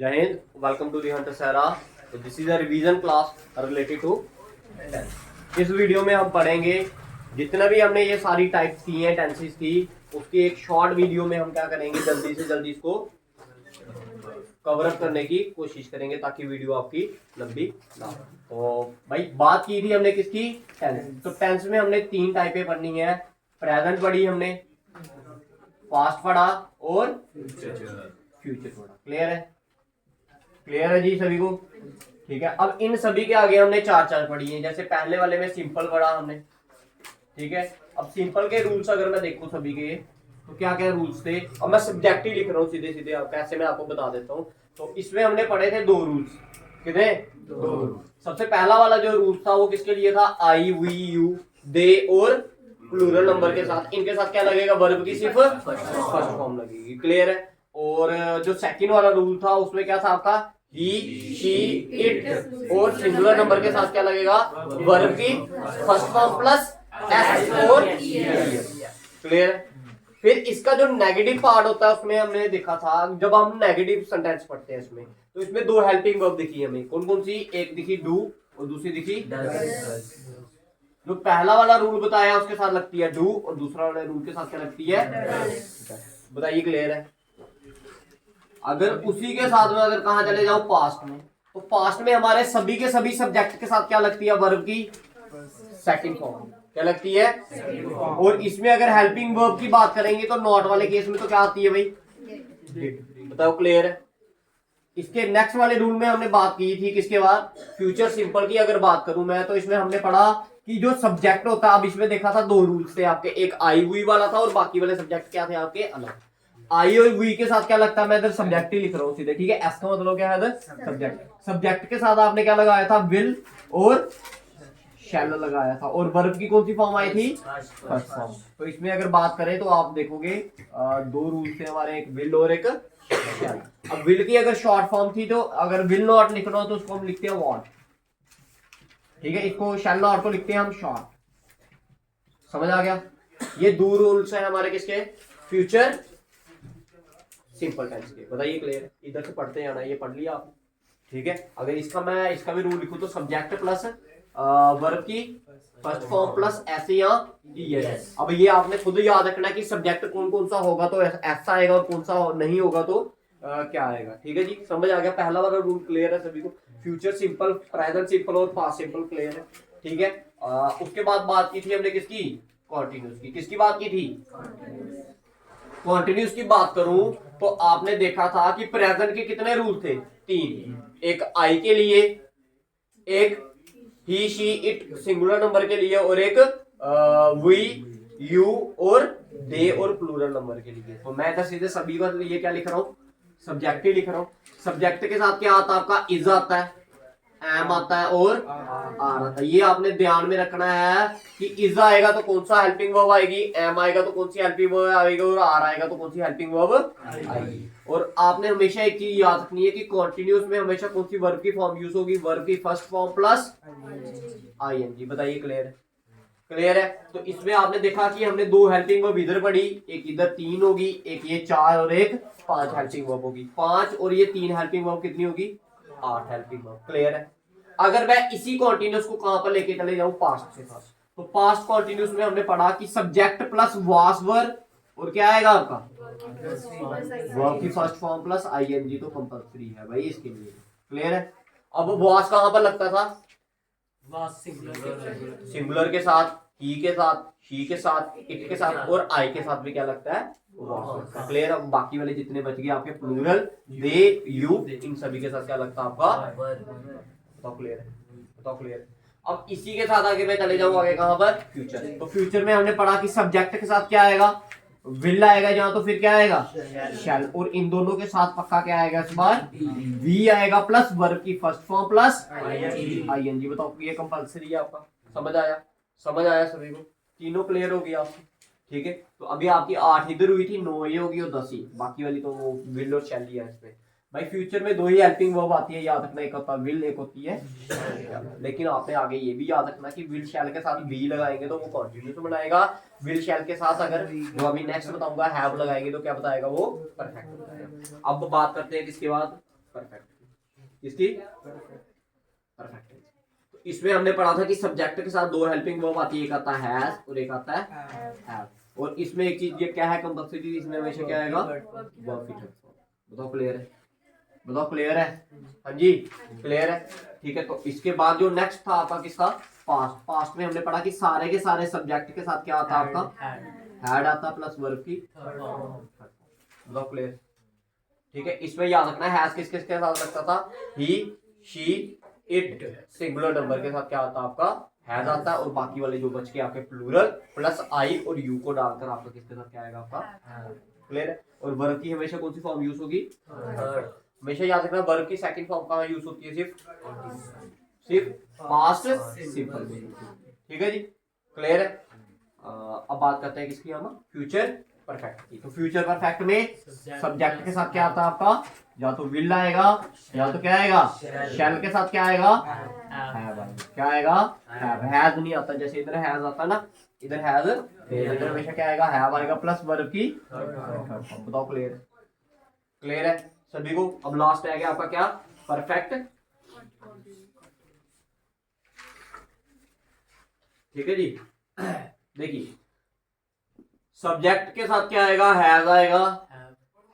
जय हिंद, welcome to the Hunter Sahara. तो this is a revision class related to tense. इस video में हम पढ़ेंगे जितना भी हमने ये सारी टाइप्स की हैं टेंसेस की, उसकी एक शॉर्ट वीडियो में हम क्या करेंगे, जल्दी से जल्दी इसको कवर अप करने की कोशिश करेंगे ताकि वीडियो आपकी लंबी ना हो। तो भाई बात की थी हमने किसकी, टेंस। तो टेंस में हमने तीन टाइपें पढ़नी है। प्रेजेंट पढ़ी हमने, पास्ट पढ़ा और फ्यूचर पढ़ा। क्लियर है? क्लियर है जी सभी को? ठीक है। अब इन सभी के आगे हमने चार चार पढ़ी है। जैसे पहले वाले में सिंपल पढ़ा हमने, ठीक है। अब सिंपल के रूल्स अगर मैं देखूं सभी के, तो क्या क्या रूल्स थे। अब मैं सब्जेक्ट ही लिख रहा हूँ सीधे सीधे, आप कैसे मैं आपको बता देता हूँ। तो इसमें हमने पढ़े थे दो रूल्स। कितने? दो रूल्स। सबसे पहला वाला जो रूल था वो किसके लिए था? आई, वी, यू, दे और प्लूरल नंबर के साथ। इनके साथ क्या लगेगा? वर्ब की सिर्फ फर्स्ट फॉर्म लगेगी। क्लियर है? और जो सेकंड वाला रूल था उसमें क्या था आपका? ही, शी, इट और सिंगुलर नंबर के साथ क्या लगेगा? वर्ब की फर्स्ट फॉर्म प्लस एस और क्लियर। फिर इसका जो नेगेटिव पार्ट होता है उसमें हमने देखा था, जब हम नेगेटिव सेंटेंस पढ़ते हैं इसमें, तो इसमें दो हेल्पिंग वर्ब दिखी हमें। कौन कौन सी? एक दिखी डू और दूसरी दिखी डज। जो पहला वाला रूल बताया उसके साथ लगती है डू और दूसरा वाला रूल के साथ क्या लगती है? बताइए, क्लियर है? अगर उसी के साथ में अगर कहा चले जाओ पास्ट में, तो पास्ट में हमारे सभी के सभी सब्जेक्ट के साथ क्या लगती है? वर्ब की सेकंड फॉर्म। क्या लगती है? और इसमें अगर हेल्पिंग वर्ब की बात करेंगे तो नॉट वाले केस में तो क्या आती है भाई? बताओ, क्लियर है? इसके नेक्स्ट वाले रूल में हमने बात की थी किसके बाद? फ्यूचर सिंपल की अगर बात करूं मैं, तो इसमें हमने पढ़ा कि जो सब्जेक्ट होता है, अब इसमें देखा था दो रूल्स थे आपके, एक आई वी वाला था और बाकी वाले सब्जेक्ट क्या थे आपके? अलग। आई और वी के साथ क्या लगता है? मैं इधर सब्जेक्ट ही लिख रहा हूँ सीधे, ठीक है। एस का मतलब क्या है इधर? सब्जेक्ट। सब्जेक्ट के साथ आपने क्या लगाया था? विल और शैल लगाया था। और वर्ब की कौन सी फॉर्म आई थी? First form. तो इसमें अगर बात करें तो आप देखोगे दो रूल थे हमारे, एक विल और एक शैल। अब विल की अगर शॉर्ट फॉर्म थी, तो अगर विल नॉट लिखना हो तो उसको हम लिखते हैं वॉन्ट, ठीक है। इसको शैल नॉट को लिखते हैं हम शॉर्ट। समझ आ गया? ये दो रूल्स है हमारे किसके? फ्यूचर सिंपल टेंस के। बताइए, क्लियर? इधर से पढ़ते जाना, ये पढ़ लिया आप, ठीक है। अगर इसका भी रूल लिखूं तो सब्जेक्ट प्लस वर्ब की फर्स्ट फॉर्म प्लस ऐसे या ईएस। अब ये आपने खुद याद रखना है कि सब्जेक्ट कौन कौन सा होगा तो ऐसा आएगा और कौन सा नहीं होगा तो क्या आएगा, ठीक है जी। समझ आ गया? पहला वाला रूल क्लियर है सभी को? फ्यूचर सिंपल, प्रेजेंट सिंपल और पास्ट सिंपल क्लियर है, ठीक है। उसके बाद बात की थी हमने किसकी? कॉन्टिन्यूस की। किसकी बात की थी? कॉन्टिन्यूस की बात करूं तो आपने देखा था कि प्रेजेंट के कितने रूल थे? तीन। एक आई के लिए, एक ही, शी, इट सिंगुलर नंबर के लिए, और एक वी, यू और दे और प्लूरल नंबर के लिए। तो मैं तो सीधे सभी का ये क्या लिख रहा हूँ? सब्जेक्ट ही लिख रहा हूँ। सब्जेक्ट के साथ क्या आता है आपका? इज आता है, एम आता है और आर आता है। ये आपने ध्यान में रखना है कि इज आएगा तो कौन सा हेल्पिंग वर्ब आएगी, एम आएगा तो कौन सी हेल्पिंग वर्ब आएगी, और आर आएगा तो कौन सी हेल्पिंग वर्ब आएगी। और आपने हमेशा एक चीज याद रखनी है कि कॉन्टिन्यूस में हमेशा कौन सी वर्ब की फॉर्म यूज होगी? वर्ब की फर्स्ट फॉर्म प्लस आईएनजी। बताइए, क्लियर है? क्लियर है? तो इसमें आपने देखा कि हमने दो हेल्पिंग वर्ब इधर पढ़ी, एक इधर तीन होगी, एक ये चार और एक पांच हेल्पिंग वर्ब होगी। पांच और ये तीन हेल्पिंग वर्ब कितनी होगी? 8 हेल्पिंग वर्ब। क्लियर है? अगर मैं इसी कॉन्टिन्यूस को कहां पर लेके चले जाऊं? पास्ट के साथ। तो पास्ट कॉन्टिन्यूस में हमने पढ़ा कि सब्जेक्ट प्लस वास वर्ब और क्या आएगा आपका? वर्ब की फर्स्ट फॉर्म प्लस आईएनजी तो कंपलसरी है भाई इसके लिए। क्लियर है? अब वास कहां पर लगता था? सिंगुलर के साथ, ही के साथ, शी के साथ, इट के साथ और आई के साथ भी क्या लगता है? क्लियर? अब बाकी वाले जितने बच गए आपके प्लूरल, दे, यू, इन सभी के साथ क्या लगता है आपका? बताओ, क्लियर है? बताओ, क्लियर है? अब इसी के साथ आगे मैं चले जाऊं, आगे कहां पर? फ्यूचर। तो फ्यूचर में हमने पढ़ा कि सब्जेक्ट के साथ क्या आएगा? विल आएगा जहां, तो फिर क्या आएगा? शैल। और इन दोनों के साथ पक्का क्या आएगा इस बार? वी आएगा प्लस वर्ब की फर्स्ट फॉर्म प्लस आईएनजी। बताओ, ये कंपलसरी है आपका? समझ आया? समझ आया सभी को? तीनों क्लियर हो गई आपकी, ठीक है। तो अभी आपकी 8 इधर हुई थी, 9 ये होगी और 10 ही बाकी वाली, तो वो विल और शैल है इसमें। भाई फ्यूचर में दो ही हेल्पिंग वर्ब आती है, याद रखना। एक होता है विल, एक होती है शैल। लेकिन आपने आगे ये भी याद रखना कि विल शैल के साथ बी लगाएंगे तो वो कॉन्टिन्यूस बनाएगा। विल शैल के साथ अगर जो अभी नेक्स्ट बताऊंगा हैव लगाएंगे तो क्या बताएगा? वो परफेक्ट बताएगा। अब बात करते हैं किसके बाद? परफेक्ट इसकी परफेक्ट टेंस। तो इसमें हमने पढ़ा था कि सब्जेक्ट के साथ दो हेल्पिंग वर्ब आती है, एक आता है हैज और एक आता है हैव। और इसमें एक चीज ये क्या है कंपल्सरी, इसमें हमेशा क्या आएगा वर्ब की थर्ड फॉर्म। बताओ क्लियर है, बताओ क्लियर है, हाँ जी क्लियर है, ठीक है। तो इसके बाद जो नेक्स्ट था आपका किसका, पास्ट। पास्ट में हमने पढ़ा कि सारे के सारे सब्जेक्ट के साथ क्या आता है आपका हैड आता प्लस वर्ब की, बताओ क्लियर, ठीक है। इसमें याद रखना है हैज किसके साथ लगता था, ही शी इट, सिंगुलर नंबर के साथ क्या आता है आपका हैज आता है, और बाकी वाले जो बच के आपके प्लूरल प्लस आई और यू को डालकर आपका किसके साथ क्या आएगा आपका, क्लियर है। और वर्ब की हमेशा कौन सी फॉर्म यूज होगी, हमेशा याद रखना वर्ब की सेकंड फॉर्म कहाँ यूज होती है, सिर्फ पास्ट सिंपल में, ठीक है जी क्लियर है। अब बात करते हैं किसकी हम, फ्यूचर परफेक्ट की। तो फ्यूचर परफेक्ट में सब्जेक्ट के साथ क्या आता है आपका, या तो विल आएगा या तो क्या आएगा शैल के साथ क्या आएगा हैव आएगा, क्या आएगा हैज नहीं आता, जैसे इधर हैज आता ना, इधर हैज, इधर हमेशा क्या आएगा हैव आएगा प्लस वर्ब की थर्ड फॉर्म। बताओ क्लियर, क्लियर है सभी को। अब लास्ट आ गया आपका क्या, परफेक्ट, ठीक है जी। देखिए सब्जेक्ट के साथ क्या आएगा हैज आएगा,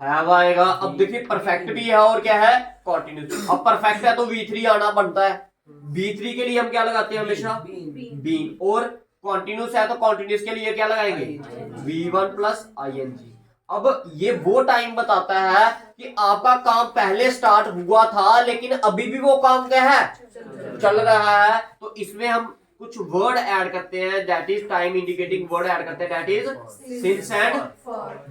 हैव आएगा। अब देखिए परफेक्ट भी है और क्या है कॉन्टिन्यूस। अब परफेक्ट है तो V3 आना बनता है, V3 के लिए हम क्या लगाते हैं हमेशा बीन, और कॉन्टिन्यूस है तो कॉन्टिन्यूस के लिए क्या लगाएंगे V1 प्लस ING। अब ये वो टाइम बताता है कि आपका काम पहले स्टार्ट हुआ था लेकिन अभी भी वो काम क्या है चल रहा है। तो इसमें हम कुछ वर्ड ऐड करते हैं, that is time indicating word add करते हैं, दैट इज सिंस एंड,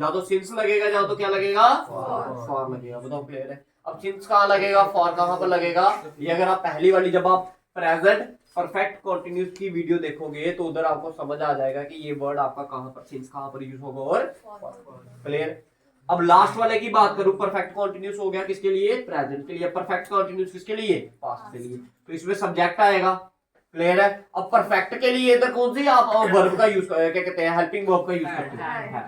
या तो सिंस लगेगा या तो क्या लगेगा फॉर लगेगा। बताओ क्लियर है। अब सिंस कहाँ लगेगा, फॉर कहाँ पर लगेगा, ये अगर आप पहली वाली जब आप प्रेजेंट परफेक्ट कॉन्टिन्यूस की वीडियो देखोगे तो उधर आपको समझ आ जाएगा कि ये वर्ड आपका कहाँ पर सिंस कहाँ पर यूज होगा और क्लियर। अब लास्ट वाले की बात करूं, परफेक्ट कॉन्टिन्यूस हो गया किसके लिए, प्रेजेंट के लिए, परफेक्ट कॉन्टिन्यूस किसके लिए, पास्ट के लिए। तो इसमें सब्जेक्ट आएगा, क्लियर है। अब परफेक्ट के लिए इधर कौन सी आप वर्ब का यूज क्या कहते हैं, हेल्पिंग वर्ब का यूज करते हैं,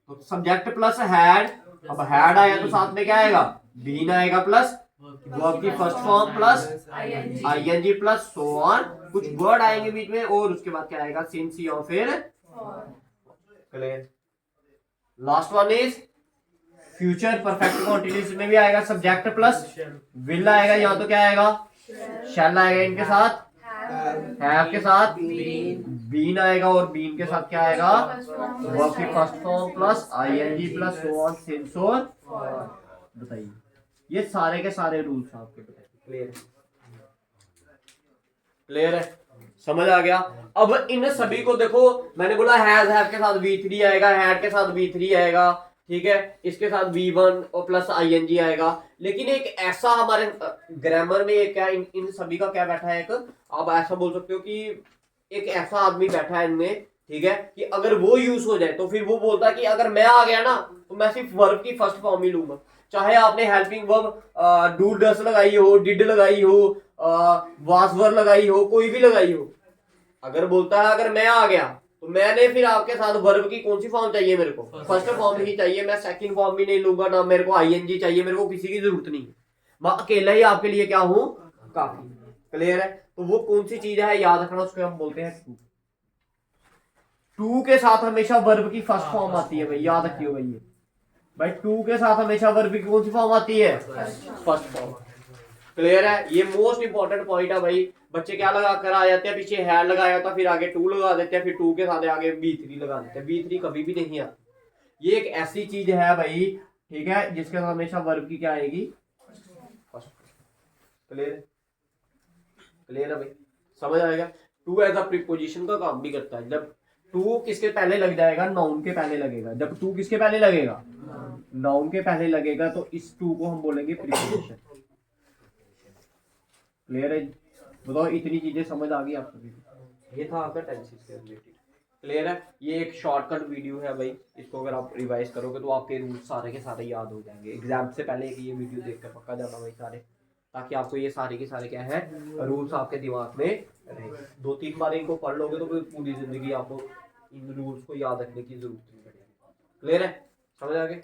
तो सब्जेक्ट प्लस हैड। अब हैड आया तो साथ में क्या आएगा बीन आएगा प्लस वर्ब की first form plus ING plus so on, कुछ वर्ड आएंगे बीच में और उसके बाद क्या आएगा सिंस या फिर clear. Last one is future perfect continuous में भी आएगा सब्जेक्ट प्लस विल आएगा, या तो क्या आएगा शैल आएगा, इनके साथ हैव के साथ बीन आएगा, और बीन के साथ क्या आएगा वर्ब की first form plus ING plus so on since और। बताइए ये सारे के सारे रूल्स आपके क्लियर, क्लियर है, समझ आ गया। अब इन सभी को देखो, मैंने बोला हैज हैव के साथ V3 आएगा, हैड के साथ V3 आएगा, ठीक है, इसके साथ V1 और प्लस ING आएगा। लेकिन एक ऐसा हमारे ग्रामर में एक क्या इन सभी का क्या बैठा है, एक आप ऐसा बोल सकते हो कि एक ऐसा आदमी बैठा है इनमें, ठीक है, कि अगर वो यूज हो जाए तो फिर वो बोलता है कि अगर मैं आ गया ना तो मैं सिर्फ वर्ब की फर्स्ट फॉर्म ही लूंगा, चाहे आपने हेल्पिंग वर्ब डू डस लगाई हो, डिड लगाई हो, वाज वर लगाई हो, कोई भी लगाई हो, अगर बोलता है अगर मैं आ गया तो मैंने फिर आपके साथ वर्ब की कौन सी फॉर्म चाहिए, मेरे को फर्स्ट फॉर्म ही चाहिए, मैं सेकंड फॉर्म भी नहीं लूंगा, ना मेरे को ING चाहिए, मेरे को किसी की जरूरत नहीं है, मैं अकेला ही आपके लिए क्या हूं काफी, क्लियर है। तो वो कौन सी चीज है याद रखना, उसको हम बोलते हैं टू। टू के साथ हमेशा वर्ब की फर्स्ट फॉर्म आती है भाई, याद रखियो भाई, ये भाई टू के साथ हमेशा वर्ब की कौन सी फॉर्म आती है फर्स्ट फॉर्म, क्लियर है। ये मोस्ट इंपॉर्टेंट पॉइंट है भाई, बच्चे क्या लगा कर आ जाते हैं, पीछे हैड लगाया था फिर आगे टू लगा देते हैं, फिर टू के साथ आगे V3 लगा देते हैं, V3 कभी भी नहीं आती। ये एक ऐसी चीज है भाई, ठीक है, जिसके साथ हमेशा वर्ब की क्या आएगी फर्स्ट, क्लियर, क्लियर है भाई, समझ आएगा। टू एज अ प्रीपोजिशन का काम भी करता है, जब टू किसके पहले लग जाएगा, नाउन के पहले लगेगा, जब टू किसके पहले लगेगा नाउन के पहले लगेगा, तो इस टू को हम बोलेंगे प्रीपोजिशन, क्लियर है। बताओ इतनी चीजें समझ आ गई आप सभी को, ये था आपका टेंसेस के रिलेटेड, क्लियर है। ये एक शॉर्टकट वीडियो है भाई, इसको अगर आप रिवाइज करोगे तो आपके रूल्स सारे के सारे याद हो जाएंगे, एग्जाम से पहले ये वीडियो देखकर पक्का जाना भाई सारे, ताकि आपको ये सारे के सारे क्या है रूल्स आपके दिमाग में रहे। 2-3 बार इनको पढ़ लोगे तो पूरी जिंदगी आपको इन रूल्स को याद रखने की जरूरत नहीं पड़ेगी, क्लियर है, समझ आ गए।